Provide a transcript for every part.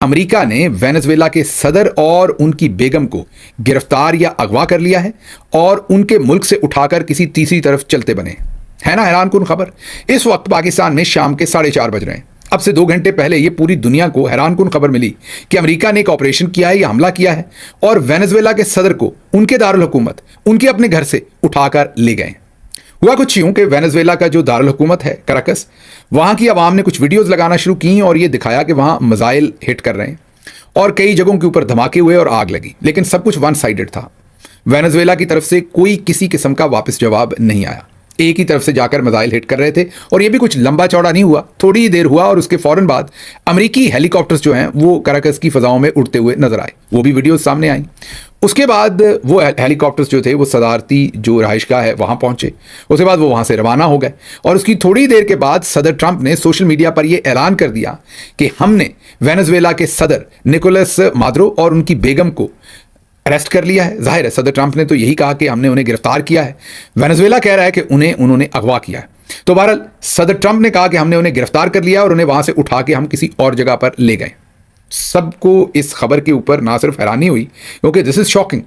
America ने Venezuela के सदर और उनकी बेगम को गिरफ्तार या अगवा कर लिया है और उनके मुल्क से उठाकर किसी तीसरी तरफ चलते बने। है ना हैरानकुन खबर। इस वक्त पाकिस्तान में शाम के 4:30 बज रहे हैं। अब से 2 घंटे पहले ये पूरी दुनिया को हैरानकुन खबर मिली कि अमेरिका ने एक ऑपरेशन किया है या हमला किया है और वेनेजुएला के सदर को उनके दारुल हुकूमत उनके अपने घर से उठाकर ले गए। हुआ कुछ यूं कि वेनेजुएला का जो दारुल हुकूमत है कराकस, वहां की आवाम ने कुछ वीडियोस लगाना शुरू की और ये दिखाया कि वहां मिसाइल हिट कर रहे हैं और कई जगहों के ऊपर धमाके हुए और आग लगी, लेकिन सब कुछ वन साइडेड था। वेनेजुएला की तरफ से कोई किसी किस्म का वापस जवाब नहीं आया। एक ही तरफ से जाकर मिसाइल हिट कर रहे थे और ये भी कुछ लंबा चौड़ा नहीं हुआ, थोड़ी ही देर हुआ और उसके फौरन बाद अमेरिकी हेलीकॉप्टर्स जो हैं वो कराकस की फजाओं में उड़ते हुए नजर आए। वो भी वीडियोस सामने आई। उसके बाद वो हेलीकॉप्टर्स जो थे वो सदारती जो रहायशगाह है वहां पहुंचे। उसके बाद वो वहां से रवाना हो गए और उसकी थोड़ी देर के बाद सदर ट्रंप ने सोशल मीडिया पर यह ऐलान कर दिया कि हमने वेनेजुएला के सदर निकोलस मादुरो और उनकी बेगम को अरेस्ट कर लिया है। जाहिर है सदर ट्रंप ने तो यही कहा कि हमने उन्हें गिरफ्तार किया है। वेनेजुएला कह रहा है कि उन्होंने अगवा किया है। तो बहरहाल सदर ट्रंप ने कहा कि हमने उन्हें गिरफ्तार कर लिया और उन्हें वहां से उठा के हम किसी और जगह पर ले गए। सबको इस खबर के ऊपर ना सिर्फ हैरानी हुई, क्योंकि दिस इज शॉकिंग।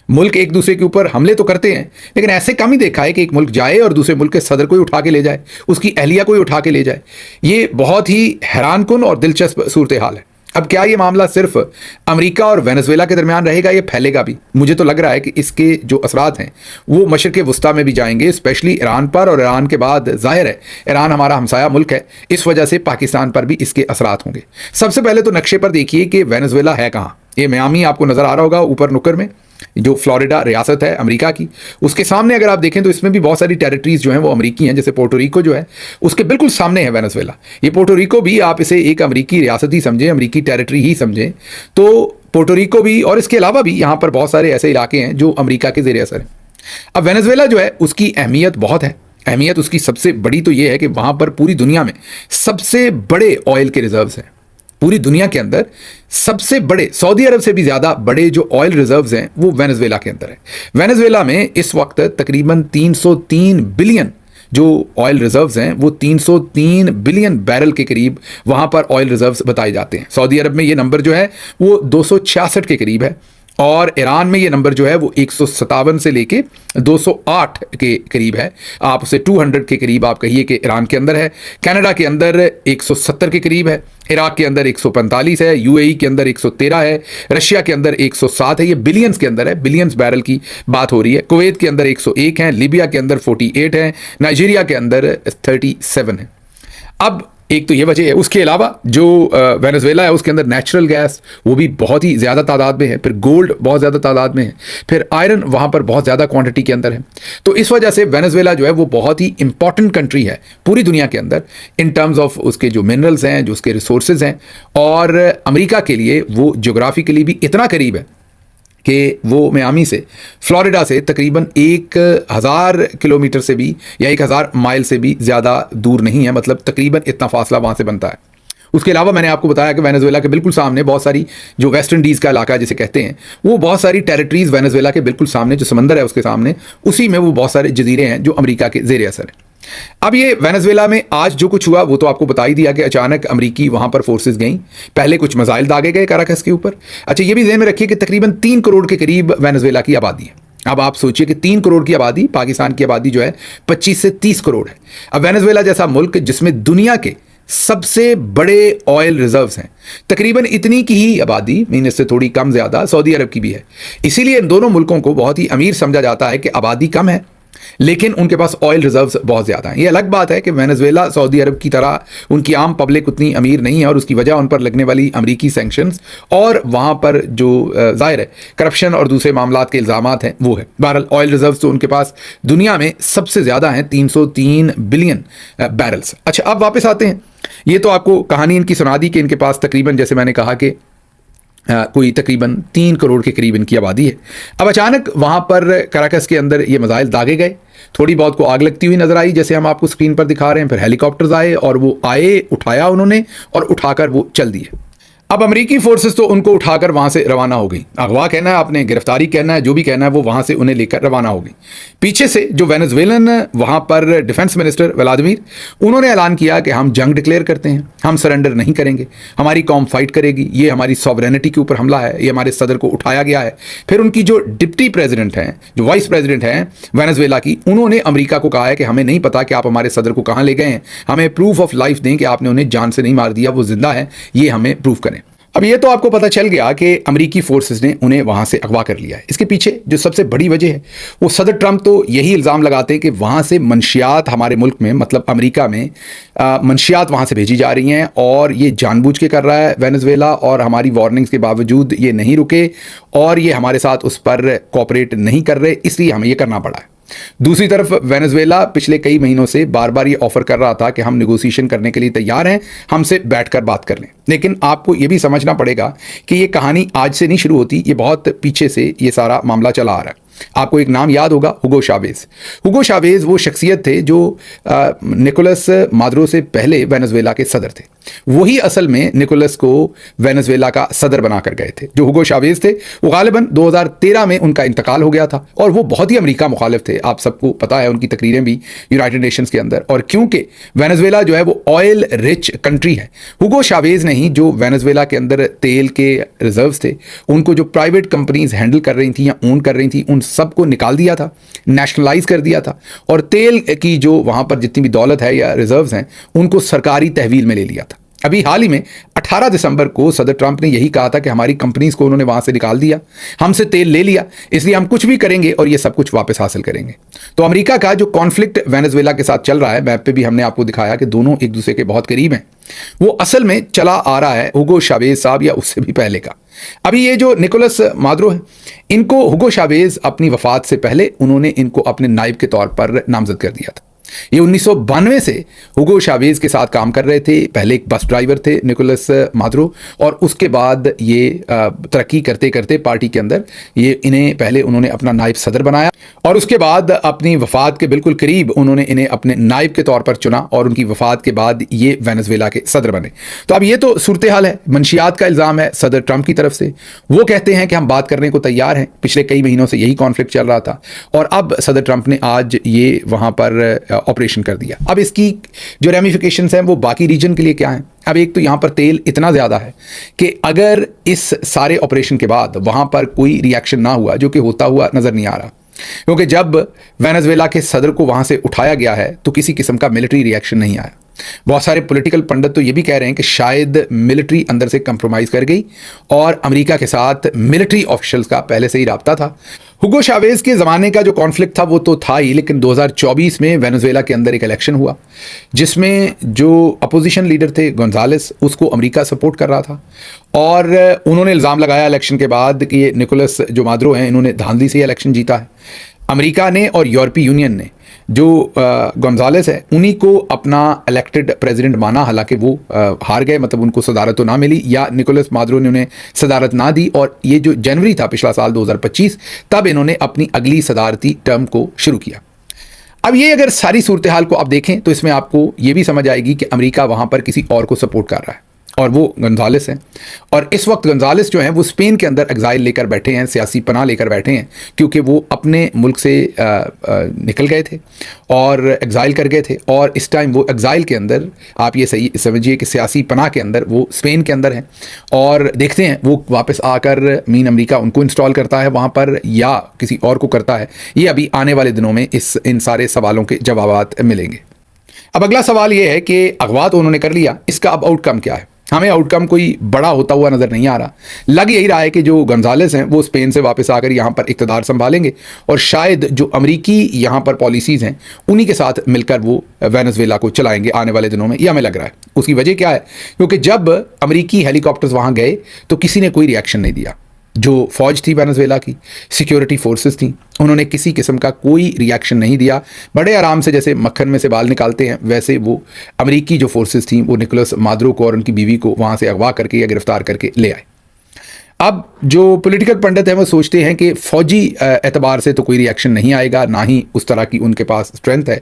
मुल्क एक दूसरे के ऊपर हमले तो करते हैं, लेकिन ऐसे कम ही देखा है कि एक मुल्क जाए और दूसरे मुल्क के सदर को ही उठा के ले जाए, उसकी अहलिया को ही उठा के ले जाए। ये बहुत ही हैरानकुन और दिलचस्प सूरत हाल है। अब क्या ये मामला सिर्फ अमेरिका और वेनेजुएला के दरमियान रहेगा, ये फैलेगा भी? मुझे तो लग रहा है कि इसके जो असरात हैं वो मशरिक़ वुस्ता में भी जाएंगे, स्पेशली ईरान पर, और ईरान के बाद जाहिर है ईरान हमारा हमसाया मुल्क है, इस वजह से पाकिस्तान पर भी इसके असरात होंगे। सबसे पहले तो नक्शे पर देखिए कि वेनेजुएला है कहाँ। ये मियामी आपको नज़र आ रहा होगा ऊपर नुक्कर में, जो फ्लोरिडा रियासत है अमेरिका की। उसके सामने अगर आप देखें तो इसमें भी बहुत सारी टेरिटरीज जो हैं वो अमेरिकी हैं, जैसे पोर्टो रिको जो है उसके बिल्कुल सामने है वेनेजुएला। ये पोर्टो रिको भी आप इसे एक अमेरिकी रियासत ही समझें, अमेरिकी टेरिटरी ही समझें। तो पोर्टो रिको भी और इसके अलावा भी यहाँ पर बहुत सारे ऐसे इलाके हैं जो अमेरिका के ज़ेर असर हैं। अब वेनेजुएला जो है उसकी अहमियत बहुत है। अहमियत उसकी सबसे बड़ी तो ये है कि वहाँ पर पूरी दुनिया में सबसे बड़े ऑयल के रिजर्व्स हैं। पूरी दुनिया के अंदर सबसे बड़े, सऊदी अरब से भी ज़्यादा बड़े जो ऑयल रिजर्व्स हैं वो वेनेजुएला के अंदर है। वेनेजुएला में इस वक्त तकरीबन 303 बिलियन जो ऑयल रिजर्व्स हैं वो 303 बिलियन बैरल के करीब वहाँ पर ऑयल रिजर्व्स बताए जाते हैं। सऊदी अरब में ये नंबर जो है वो 266 के करीब है और ईरान में ये नंबर जो है वो 157 से लेके 208 के करीब है। आप उसे 200 के करीब आप कहिए कि ईरान के अंदर है। कनाडा के अंदर 170 के करीब है। इराक के अंदर 145 है। यूएई के अंदर 113 है। रशिया के अंदर 107 है। ये बिलियंस के अंदर है, बिलियंस बैरल की बात हो रही है। कुवैत के अंदर 101 है। लीबिया के अंदर 48 है। नाइजीरिया के अंदर 37 है। अब एक तो ये वजह है। उसके अलावा जो वेनेजुएला है उसके अंदर नेचुरल गैस वो भी बहुत ही ज़्यादा तादाद में है, फिर गोल्ड बहुत ज़्यादा तादाद में है, फिर आयरन वहाँ पर बहुत ज़्यादा क्वांटिटी के अंदर है। तो इस वजह से वेनेजुएला जो है वो बहुत ही इंपॉर्टेंट कंट्री है पूरी दुनिया के अंदर इन टर्म्स ऑफ उसके जो मिनरल्स हैं, जो उसके रिसोर्सेज हैं, और अमेरिका के लिए वो जोग्राफिकली भी इतना करीब है कि वो मियामी से, फ्लोरिडा से तकरीबन 1000 किलोमीटर से भी या 1000 माइल से भी ज़्यादा दूर नहीं है। मतलब तकरीबन इतना फासला वहाँ से बनता है। उसके अलावा मैंने आपको बताया कि वेनेजुएला के बिल्कुल सामने बहुत सारी जो वेस्ट इंडीज़ का इलाका जिसे कहते हैं, वो बहुत सारी टेरिटरीज़ वेनेजुएला के बिल्कुल सामने, जो समंदर है उसके सामने, उसी में वो बहुत सारे जजीरे हैं जो अमेरिका के ज़ेर असर है। अब ये वेनेजुएला में आज जो कुछ हुआ वो तो आपको बता ही दिया कि अचानक अमेरिकी वहां पर फोर्सेस गई। पहले कुछ मिसाइल दागे गए काराकस के ऊपर। अच्छा, ये भी ध्यान में रखिए कि तकरीबन 3 करोड़ के करीब वेनेजुएला की आबादी है। अब आप सोचिए कि 3 करोड़ की आबादी, पाकिस्तान की आबादी जो है 25 से 30 करोड़ है। अब वेनेजुएला जैसा मुल्क जिसमें दुनिया के सबसे बड़े ऑयल रिजर्व्स हैं, तकरीबन इतनी की ही आबादी, मीन इससे थोड़ी कम ज़्यादा सऊदी अरब की भी है। इसीलिए इन दोनों मुल्कों को बहुत ही अमीर समझा जाता है कि आबादी कम है लेकिन उनके पास ऑयल रिजर्व्स बहुत ज़्यादा हैं। ये अलग बात है कि वेनेजुएला सऊदी अरब की तरह उनकी आम पब्लिक उतनी अमीर नहीं है और उसकी वजह उन पर लगने वाली अमेरिकी सैंक्शंस और वहाँ पर जो जाहिर है करप्शन और दूसरे मामलात के इल्ज़ामात हैं वो है। बहरहाल ऑयल रिजर्व्स तो उनके पास दुनिया में सबसे ज़्यादा हैं, 303 बिलियन बैरल्स। अच्छा, अब वापस आते हैं। ये तो आपको कहानी इनकी सुना दी कि इनके पास तकरीबन, जैसे मैंने कहा कि कोई तकरीबन 3 करोड़ के करीब इनकी आबादी है। अब अचानक वहाँ पर कराकस के अंदर ये मिसाइल दागे गए। थोड़ी बहुत को आग लगती हुई नजर आई, जैसे हम आपको स्क्रीन पर दिखा रहे हैं। फिर हेलीकॉप्टर्स आए और वो आए, उठाया उन्होंने और उठाकर वो चल दिए। अब अमेरिकी फोर्सेस तो उनको उठाकर वहां से रवाना हो गई। अगवा कहना है आपने, गिरफ्तारी कहना है, जो भी कहना है, वो वहां से उन्हें लेकर रवाना हो गई। पीछे से जो वेनेजुएलन वहां पर डिफेंस मिनिस्टर व्लादिमीर, उन्होंने ऐलान किया कि हम जंग डिक्लेयर करते हैं, हम सरेंडर नहीं करेंगे, हमारी कौम फाइट करेगी, ये हमारी सॉवरेनिटी के ऊपर हमला है, ये हमारे सदर को उठाया गया है। फिर उनकी जो डिप्टी प्रेसिडेंट हैं, जो वाइस प्रेसिडेंट हैं वेनेजुएला की, उन्होंने अमेरिका को कहा है कि हमें नहीं पता कि आप हमारे सदर को कहां ले गए हैं, हमें प्रूफ ऑफ लाइफ दें कि आपने उन्हें जान से नहीं मार दिया, वो जिंदा है, ये हमें प्रूफ करें। अब ये तो आपको पता चल गया कि अमेरिकी फोर्सेस ने उन्हें वहां से अगवा कर लिया है। इसके पीछे जो सबसे बड़ी वजह है, वो सदर ट्रंप तो यही इल्ज़ाम लगाते हैं कि वहां से मंशियात हमारे मुल्क में, मतलब अमेरिका में मंशियात वहां से भेजी जा रही हैं और ये जानबूझ के कर रहा है वेनेजुएला, और हमारी वार्निंग्स के बावजूद ये नहीं रुके और ये हमारे साथ उस पर कोऑपरेट नहीं कर रहे, इसलिए हमें ये करना पड़ा है। दूसरी तरफ वेनेजुएला पिछले कई महीनों से बार बार ये ऑफर कर रहा था कि हम नेगोशिएशन करने के लिए तैयार हैं, हमसे बैठकर बात कर लें। लेकिन आपको ये भी समझना पड़ेगा कि ये कहानी आज से नहीं शुरू होती, ये बहुत पीछे से ये सारा मामला चला आ रहा है। आपको एक नाम याद होगा, हुगो चावेज। हुगो चावेज वो शख्सियत थे जो निकोलस मादुरो से पहले वेनेजुएला के सदर थे। वही असल में निकोलस को वेनेजुएला का सदर बनाकर गए थे। जो हुगो चावेज थे वो गालिबन 2013 में उनका इंतकाल हो गया था और वो बहुत ही अमेरिका मुखालिफ थे। आप सबको पता है, उनकी तकरीरें भी यूनाइटेड नेशंस के अंदर। और क्योंकि वेनेजुएला जो है वो ऑयल रिच कंट्री है, हुगो चावेज ने ही जो वेनेजुएला के अंदर तेल के रिजर्व्स थे, उनको जो प्राइवेट कंपनीज हैंडल कर रही थी या ओन कर रही थी, उन सबको निकाल दिया था, नेशनलाइज कर दिया था, और तेल की जो वहां पर जितनी भी दौलत है या रिजर्व्स हैं, उनको सरकारी तहवील में ले लिया था। अभी हाल ही में 18 दिसंबर को सदर ट्रंप ने यही कहा था कि हमारी कंपनीज को उन्होंने वहां से निकाल दिया, हमसे तेल ले लिया, इसलिए हम कुछ भी करेंगे और ये सब कुछ वापस हासिल करेंगे। तो अमेरिका का जो कॉन्फ्लिक्ट वेनेजुएला के साथ चल रहा है, मैप पे भी हमने आपको दिखाया कि दोनों एक दूसरे के बहुत करीब हैं, वो असल में चला आ रहा है हुगो चावेज साहब या उससे भी पहले का। अभी ये जो निकोलस मादुरो है, इनको हुगो चावेज अपनी वफात से पहले उन्होंने इनको अपने नायब के तौर पर नामजद कर दिया था। ये 1992 से हुगो चावेज के साथ काम कर रहे थे। पहले एक बस ड्राइवर थे निकोलस मादुरो, और उसके बाद ये तरक्की करते करते पार्टी के अंदर ये इन्हें पहले उन्होंने अपना नायब सदर बनाया और उसके बाद अपनी वफात के बिल्कुल करीब उन्होंने इन्हें अपने नायब के तौर पर चुना और उनकी वफात के बाद ये वेनेजुएला के सदर बने। तो अब ये तो सूरत हाल है। मंशियात का इल्ज़ाम है सदर ट्रंप की तरफ से, वो कहते हैं कि हम बात करने को तैयार हैं। पिछले कई महीनों से यही कॉन्फ्लिक्ट चल रहा था और अब सदर ट्रंप ने आज ये वहाँ पर ऑपरेशन कर दिया। अब इसकी जो रेमिफिकेशंस हैं वो बाकी रीजन के लिए क्या हैं? अब एक तो यहाँ पर तेल इतना ज़्यादा है कि अगर इस सारे ऑपरेशन के बाद वहाँ पर कोई रिएक्शन ना हुआ, जो कि होता हुआ नज़र नहीं आ रहा, क्योंकि जब वेनेजुएला के सदर को वहाँ से उठाया गया है तो किसी किस्म का मिलिट्री रिएक्शन नहीं आया। बहुत सारे पॉलिटिकल पंडित तो ये भी कह रहे हैं कि शायद मिलिट्री अंदर से कंप्रोमाइज़ कर गई और अमेरिका के साथ मिलिट्री ऑफिशियल्स का पहले से ही राब्ता था। हुगो चावेज के ज़माने का जो कॉन्फ्लिक्ट था वो तो था ही, लेकिन 2024 में वेनेजुएला के अंदर एक इलेक्शन हुआ जिसमें जो अपोजिशन लीडर थे गोंजालेस, उसको अमेरिका सपोर्ट कर रहा था और उन्होंने इल्ज़ाम लगाया इलेक्शन के बाद कि ये निकोलस जो मादुरो हैं, इन्होंने धांधली से इलेक्शन जीता है। अमेरिका ने और यूरोपीय यूनियन ने जो गोंजालेस है उन्हीं को अपना इलेक्टेड प्रेसिडेंट माना, हालांकि वो हार गए, मतलब उनको सदारत तो ना मिली या निकोलस मादुरो ने उन्हें सदारत ना दी। और ये जो जनवरी था पिछला साल 2025, तब इन्होंने अपनी अगली सदारती टर्म को शुरू किया। अब ये अगर सारी सूरत हाल को आप देखें तो इसमें आपको ये भी समझ आएगी कि अमेरिका वहाँ पर किसी और को सपोर्ट कर रहा है और वो गोंजालेस हैं। और इस वक्त गोंजालेस जो हैं वो स्पेन के अंदर एग्जाइल लेकर बैठे हैं, सियासी पनाह लेकर बैठे हैं, क्योंकि वो अपने मुल्क से निकल गए थे और एग्जाइल कर गए थे। और इस टाइम वो एग्जाइल के अंदर, आप ये सही समझिए कि सियासी पनाह के अंदर वो स्पेन के अंदर हैं और देखते हैं वो वापस आकर मीन अमेरिका उनको इंस्टॉल करता है वहाँ पर या किसी और को करता है। ये अभी आने वाले दिनों में इन सारे सवालों के जवाब मिलेंगे। अब अगला सवाल ये है कि अगवा तो उन्होंने कर लिया, इसका अब आउटकम क्या है? हमें आउटकम कोई बड़ा होता हुआ नज़र नहीं आ रहा। लग यही रहा है कि जो गोंजालेस हैं वो स्पेन से वापस आकर यहाँ पर इक़्तिदार संभालेंगे और शायद जो अमेरिकी यहाँ पर पॉलिसीज़ हैं उन्हीं के साथ मिलकर वो वेनेजुएला को चलाएंगे आने वाले दिनों में, ये हमें लग रहा है। उसकी वजह क्या है? क्योंकि जब अमेरिकी हेलीकॉप्टर्स वहाँ गए तो किसी ने कोई रिएक्शन नहीं दिया। जो फौज थी वेनेजुएला की, सिक्योरिटी फोर्सेस थी, उन्होंने किसी किस्म का कोई रिएक्शन नहीं दिया। बड़े आराम से जैसे मक्खन में से बाल निकालते हैं वैसे वो अमेरिकी जो फोर्सेस थी वो निकोलस मादुरो को और उनकी बीवी को वहाँ से अगवा करके या गिरफ्तार करके ले आए। अब जो पॉलिटिकल पंडित हैं वो सोचते हैं कि फौजी एतबार से तो कोई रिएक्शन नहीं आएगा, ना ही उस तरह की उनके पास स्ट्रेंथ है,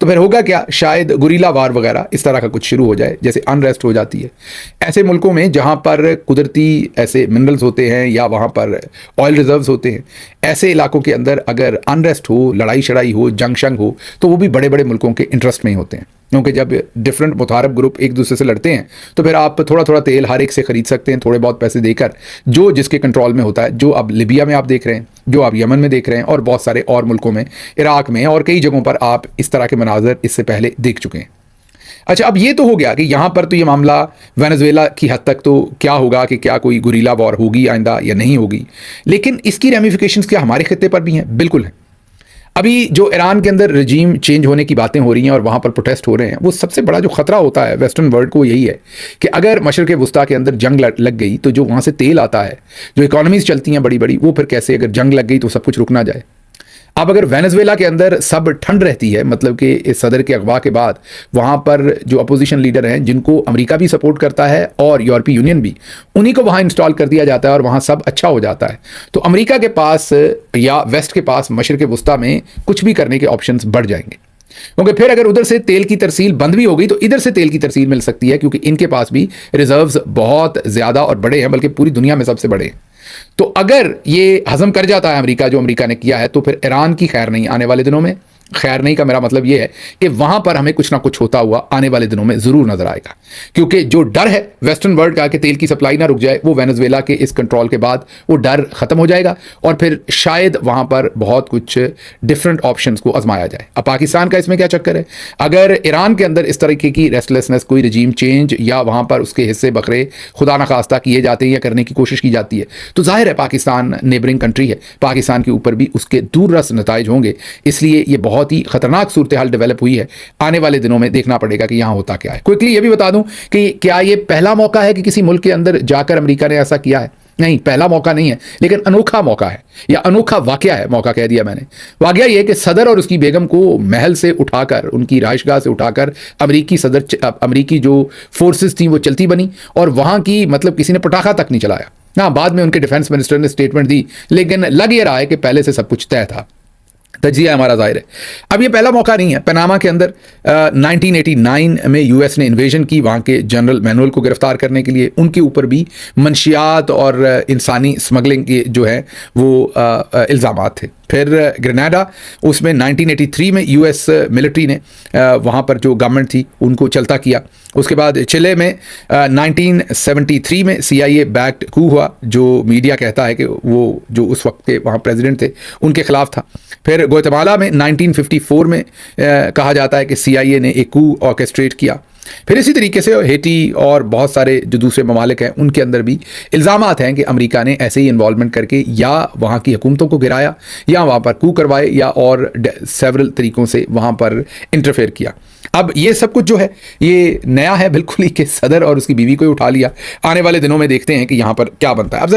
तो फिर होगा क्या, शायद गुरीला वार वगैरह इस तरह का कुछ शुरू हो जाए, जैसे अनरेस्ट हो जाती है ऐसे मुल्कों में जहाँ पर कुदरती ऐसे मिनरल्स होते हैं या वहाँ पर ऑयल रिजर्व्स होते हैं। ऐसे इलाकों के अंदर अगर अनरेस्ट हो, लड़ाई शड़ाई हो, जंग शंग हो, तो वो भी बड़े बड़े मुल्कों के इंटरेस्ट में ही होते हैं, क्योंकि जब डिफरेंट मुतारब ग्रुप एक दूसरे से लड़ते हैं तो फिर आप थोड़ा थोड़ा तेल हर एक से खरीद सकते हैं, थोड़े बहुत पैसे देकर, जो जिसके कंट्रोल में होता है, जो अब लिबिया में आप देख रहे हैं, जो आप यमन में देख रहे हैं, और बहुत सारे और मुल्कों में, इराक में और कई जगहों पर आप इस तरह के मनाजर इससे पहले देख चुके हैं। अच्छा, अब ये तो हो गया कि यहाँ पर तो ये मामला वेनेजुएला की हद तक तो क्या होगा कि क्या कोई गुरीला वॉर होगी आइंदा या नहीं होगी, लेकिन इसकी रेमिफिकेशंस क्या हमारे खित्ते पर भी हैं? बिल्कुल है। अभी जो ईरान के अंदर रजीम चेंज होने की बातें हो रही हैं और वहाँ पर प्रोटेस्ट हो रहे हैं, वो सबसे बड़ा जो खतरा होता है वेस्टर्न वर्ल्ड को यही है कि अगर मशरक़ वुस्ता के अंदर जंग लग गई तो जो वहाँ से तेल आता है, जो इकोनॉमीज़ चलती हैं बड़ी बड़ी, वो फिर कैसे, अगर जंग लग गई तो सब कुछ रुक ना जाए। अब अगर वेनेजुएला के अंदर सब ठंड रहती है, मतलब कि इस सदर के अगवा के बाद वहाँ पर जो अपोजिशन लीडर हैं, जिनको अमेरिका भी सपोर्ट करता है और यूरोपीय यूनियन भी, उन्हीं को वहाँ इंस्टॉल कर दिया जाता है और वहाँ सब अच्छा हो जाता है, तो अमेरिका के पास या वेस्ट के पास मशरिक़ वुस्ता में कुछ भी करने के ऑप्शंस बढ़ जाएंगे। क्योंकि फिर अगर उधर से तेल की तरसील बंद भी हो गई तो इधर से तेल की तरसील मिल सकती है, क्योंकि इनके पास भी रिजर्व्स बहुत ज़्यादा और बड़े हैं, बल्कि पूरी दुनिया में सबसे बड़े हैं। तो अगर ये हजम कर जाता है अमेरिका, जो अमेरिका ने किया है, तो फिर ईरान की खैर नहीं आने वाले दिनों में। खैर नहीं का मेरा मतलब ये है कि वहाँ पर हमें कुछ ना कुछ होता हुआ आने वाले दिनों में ज़रूर नज़र आएगा, क्योंकि जो डर है वेस्टर्न वर्ल्ड का कि तेल की सप्लाई ना रुक जाए, वो वेनेजुएला के इस कंट्रोल के बाद वो डर ख़त्म हो जाएगा और फिर शायद वहाँ पर बहुत कुछ डिफरेंट ऑप्शंस को आजमाया जाए। अब पाकिस्तान का इसमें क्या चक्कर है? अगर ईरान के अंदर इस तरीके की रेस्टलेसनेस, कोई रजीम चेंज या वहाँ पर उसके हिस्से बकरे खुदा न खास्ता किए जाते हैं या करने की कोशिश की जाती है, तो जाहिर है पाकिस्तान नेबरिंग कंट्री है, पाकिस्तान के ऊपर भी उसके दूररस नताइज होंगे। इसलिए ये बहुत ही खतरनाक सूरत हाल डेवलप हुई है। आने वाले दिनों में देखना पड़ेगा कि यहाँ होता क्या है। क्विकली ये भी बता दूं कि क्या ये पहला मौका है कि किसी मुल्क के अंदर जाकर अमेरिका ने ऐसा किया है? नहीं, पहला मौका नहीं है, लेकिन अनोखा मौका है या अनोखा वाकया है। मौका कह दिया मैंने। वाकया ये कि सदर और उसकी बेगम को महल से उठाकर, उनकी राइशगाह से उठाकर अमरीकी जो फोर्सेस थी वो चलती बनी और वहाँ की, मतलब किसी ने पटाखा तक नहीं चलाया। हाँ, बाद में उनके डिफेंस मिनिस्टर ने स्टेटमेंट दी, लेकिन लग ये रहा है कि पहले से सब कुछ तय था। तजिया हमारा जाहिर है। अब ये पहला मौका नहीं है। पनामा के अंदर 1989 में यूएस ने इन्वेजन की, वहाँ के जनरल मैनुअल को गिरफ्तार करने के लिए। उनके ऊपर भी मंशियात और इंसानी स्मगलिंग के जो है वो इल्ज़ामात थे। फिर ग्रेनाडा, उसमें 1983 में यूएस मिलिट्री ने वहाँ पर जो गवर्नमेंट थी उनको चलता किया। उसके बाद चिले में 1973 में CIA बैक्ड कू हुआ, जो मीडिया कहता है कि वो जो उस वक्त के वहाँ प्रेसिडेंट थे उनके खिलाफ था। फिर ग्वाटेमाला में 1954 में कहा जाता है कि CIA ने एक कू ऑर्केस्ट्रेट किया। फिर इसी तरीके से हेटी और बहुत सारे जो दूसरे ममालिक हैं उनके अंदर भी इल्ज़ामात हैं कि अमेरिका ने ऐसे ही इन्वॉल्वमेंट करके या वहाँ की हुकूमतों को गिराया या वहाँ पर कू करवाए या और सेवरल तरीक़ों से वहाँ पर इंटरफेयर किया। अब ये सब कुछ जो है ये नया है बिल्कुल ही कि सदर और उसकी बीवी को उठा लिया। आने वाले दिनों में देखते हैं कि यहाँ पर क्या बनता है। अब